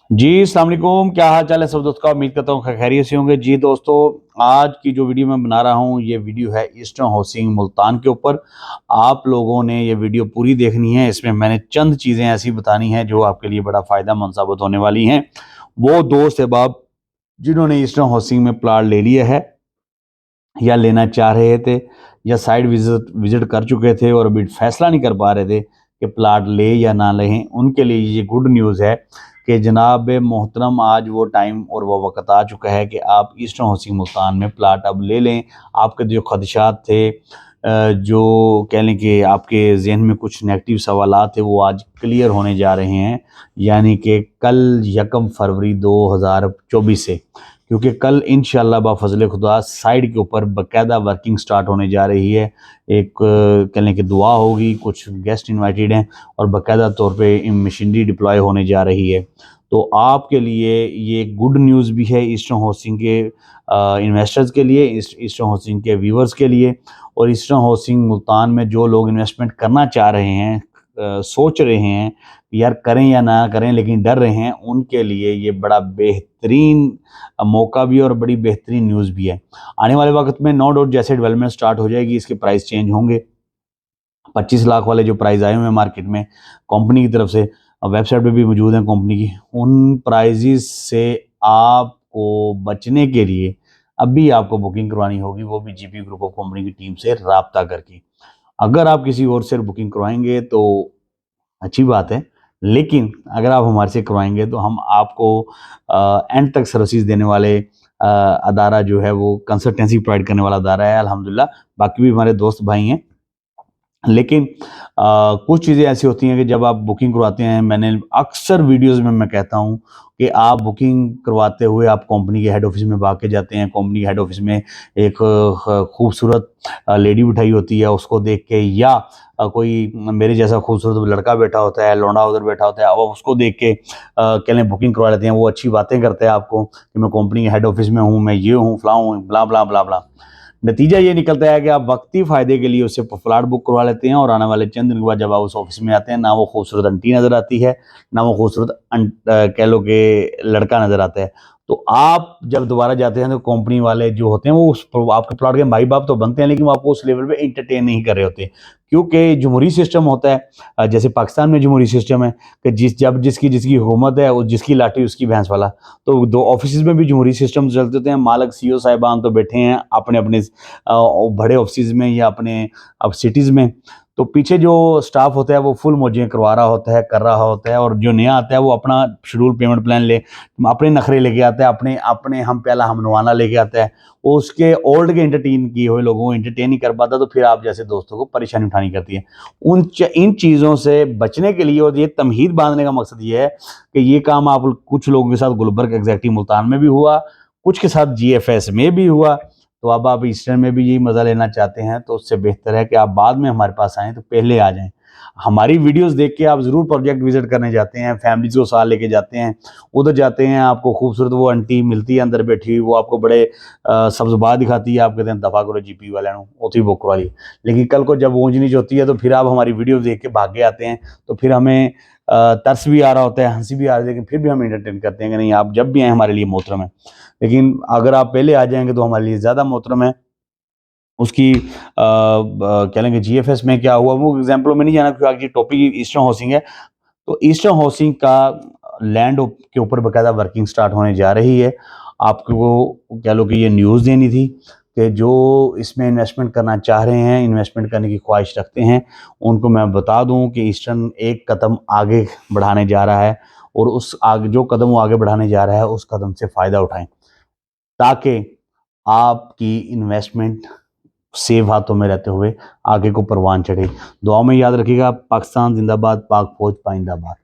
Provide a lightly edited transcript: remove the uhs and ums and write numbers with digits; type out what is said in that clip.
जी अस्सलाम वालेकुम, क्या हाल चाल है सब दोस्तों का। उम्मीद करता हूँ खैरियत से होंगे। जी दोस्तों, आज की जो वीडियो मैं बना रहा हूँ ये वीडियो है ईस्टर्न हाउसिंग मुल्तान के ऊपर। आप लोगों ने ये वीडियो पूरी देखनी है। इसमें मैंने चंद चीज़ें ऐसी बतानी हैं जो आपके लिए बड़ा फ़ायदा मंद साबित होने वाली हैं। वो दोस्त अहबाब जिन्होंने ईस्टर्न हाउसिंग में प्लाट ले लिया है या लेना चाह रहे थे या साइट विजिट कर चुके थे और अभी फैसला नहीं कर पा रहे थे कि प्लाट ले या ना लें, उनके लिए ये गुड न्यूज़ है कि जनाब मोहतरम आज वो टाइम और वो वक्त आ चुका है कि आप ईस्टर्न हाउसिंग मुल्तान में प्लाट अब ले लें। आपके जो खदशात थे, जो कह लें कि आपके जहन में कुछ नेगेटिव सवालात थे, वो आज क्लियर होने जा रहे हैं। यानी कि कल 1 फरवरी 2024 से, क्योंकि कल इंशाल्लाह बाफज़ल खुदा साइट के ऊपर बाकायदा वर्किंग स्टार्ट होने जा रही है। एक कह लें कि दुआ होगी, कुछ गेस्ट इनवाइटेड हैं और बाकायदा तौर पे मशीनरी डिप्लॉय होने जा रही है। तो आपके लिए ये गुड न्यूज़ भी है ईस्टर्न हाउसिंग के इन्वेस्टर्स के लिए, ईस्टर्न हाउसिंग के व्यूवर्स के लिए। और ईस्टर्न हाउसिंग मुल्तान में जो लोग इन्वेस्टमेंट करना चाह रहे हैं, सोच रहे हैं यार करें या ना करें लेकिन डर रहे हैं, उनके लिए ये बड़ा बेहतरीन मौका भी और बड़ी बेहतरीन न्यूज़ भी है। आने वाले वक्त में नो डाउट जैसे डेवलपमेंट स्टार्ट हो जाएगी इसके प्राइस चेंज होंगे। 25 लाख वाले जो प्राइस आए हुए हैं मार्केट में कंपनी की तरफ से, वेबसाइट पे भी मौजूद हैं कंपनी की, उन प्राइजेस से आपको बचने के लिए अभी आपको बुकिंग करवानी होगी, वो भी जीपी ग्रुप ऑफ कंपनी की टीम से राब्ता करके। अगर आप किसी और से बुकिंग करवाएंगे तो अच्छी बात है, लेकिन अगर आप हमारे से करवाएंगे तो हम आपको एंड तक सर्विसेज देने वाले अदारा जो है वो कंसल्टेंसी प्रोवाइड करने वाला अदारा है अल्हम्दुलिल्लाह। बाकी भी हमारे दोस्त भाई हैं, लेकिन कुछ चीज़ें ऐसी होती हैं कि जब आप बुकिंग करवाते हैं, मैंने अक्सर वीडियोस में मैं कहता हूँ कि आप बुकिंग करवाते हुए आप कंपनी के हेड ऑफिस में भाग के जाते हैं। कंपनी के हेड ऑफिस में एक खूबसूरत लेडी बिठाई होती है, उसको देख के, या कोई मेरे जैसा खूबसूरत लड़का बैठा होता है, लौंडा उधर बैठा होता है, अब उसको देख के कह लें बुकिंग करवा लेते हैं। वो अच्छी बातें करते हैं आपको कि मैं कंपनी के हेड ऑफिस में हूँ, मैं ये हूँ, फलाँ हूँ, ब्ला ब्ला ब्ला ब्ला। नतीजा ये निकलता है कि आप वक्ती फ़ायदे के लिए उससे फ्लैट बुक करवा लेते हैं और आने वाले चंद दिन के बाद जब आप उस ऑफिस में आते हैं, ना वो खूबसूरत आंटी नज़र आती है, ना वो खूबसूरत कह लो कि लड़का नज़र आता है। तो आप जब दोबारा जाते हैं तो कंपनी वाले जो होते हैं वो आपके प्लॉट के भाई बाप तो बनते हैं, लेकिन वो आपको उस लेवल पे एंटरटेन नहीं कर रहे होते, क्योंकि जमहूरी सिस्टम होता है। जैसे पाकिस्तान में जमहूरी सिस्टम है कि जब जिसकी जिसकी हुकूमत है, वो जिसकी लाठी उसकी भैंस वाला। तो दो ऑफिस में भी जमहूरी सिस्टम चलते होते हैं। मालिक सीईओ साहिबान तो बैठे हैं अपने अपने बड़े ऑफिस में या अपने अब सिटीज़ में, तो पीछे जो स्टाफ होता है वो फुल मौजें करवा रहा होता है, कर रहा होता है, और जो नया आता है वो अपना शेड्यूल पेमेंट प्लान ले अपने नखरे लेके आता है, अपने अपने हम प्याला हम नवाना लेके आता है। वो उसके ओल्ड के एंटरटेन किए हुए लोगों को एंटरटेन नहीं कर पाता, तो फिर आप जैसे दोस्तों को परेशानी उठानी करती है। इन चीज़ों से बचने के लिए, और ये तमहीद बांधने का मकसद ये है कि ये काम आप कुछ लोगों के साथ गुलबर्ग एग्जैक्टिव मुल्तान में भी हुआ, कुछ के साथ जीएफएस में भी हुआ। तो अब आप ईस्टर्न में भी यही मज़ा लेना चाहते हैं, तो उससे बेहतर है कि आप बाद में हमारे पास आएँ तो पहले आ जाएँ। हमारी वीडियोस देख के आप ज़रूर प्रोजेक्ट विजिट करने जाते हैं, फैमिलीज़ को साथ लेके जाते हैं, उधर जाते हैं, आपको खूबसूरत वो आंटी मिलती है अंदर बैठी हुई, वो आपको बड़े सब्ज़ बाग दिखाती है, आप कहते हैं दफ़ा करो जीपी वाले उतनी बुक करवा ली। लेकिन कल को जब ऊँच नीच होती है तो फिर आप हमारी वीडियो देख के भाग के आते हैं, तो फिर हमें तरस भी आ रहा होता है, हंसी भी आ रही है, लेकिन फिर भी हम एंटरटेन करते हैं कि नहीं आप जब भी आएँ हमारे लिए मोहतरम है। लेकिन अगर आप पहले आ जाएंगे तो हमारे लिए ज़्यादा मोहतरम है। उसकी कह लेंगे जीएफएस में क्या हुआ वो एग्जाम्पलों में नहीं जाना, क्योंकि आज टॉपिक ईस्टर्न हाउसिंग है। तो ईस्टर्न हाउसिंग का लैंड के ऊपर बाकायदा वर्किंग स्टार्ट होने जा रही है। आपको कह लो कि ये न्यूज़ देनी थी कि जो इसमें इन्वेस्टमेंट करना चाह रहे हैं, इन्वेस्टमेंट करने की ख्वाहिश रखते हैं, उनको मैं बता दूं कि ईस्टर्न एक कदम आगे बढ़ाने जा रहा है, और उस आगे जो कदम वो आगे बढ़ाने जा रहा है उस कदम से फ़ायदा उठाएं, ताकि आपकी इन्वेस्टमेंट सेफ हाथों में रहते हुए आगे को परवान चढ़े। दुआ में याद रखिएगा। पाकिस्तान जिंदाबाद, पाक फौज पाइंदाबाद।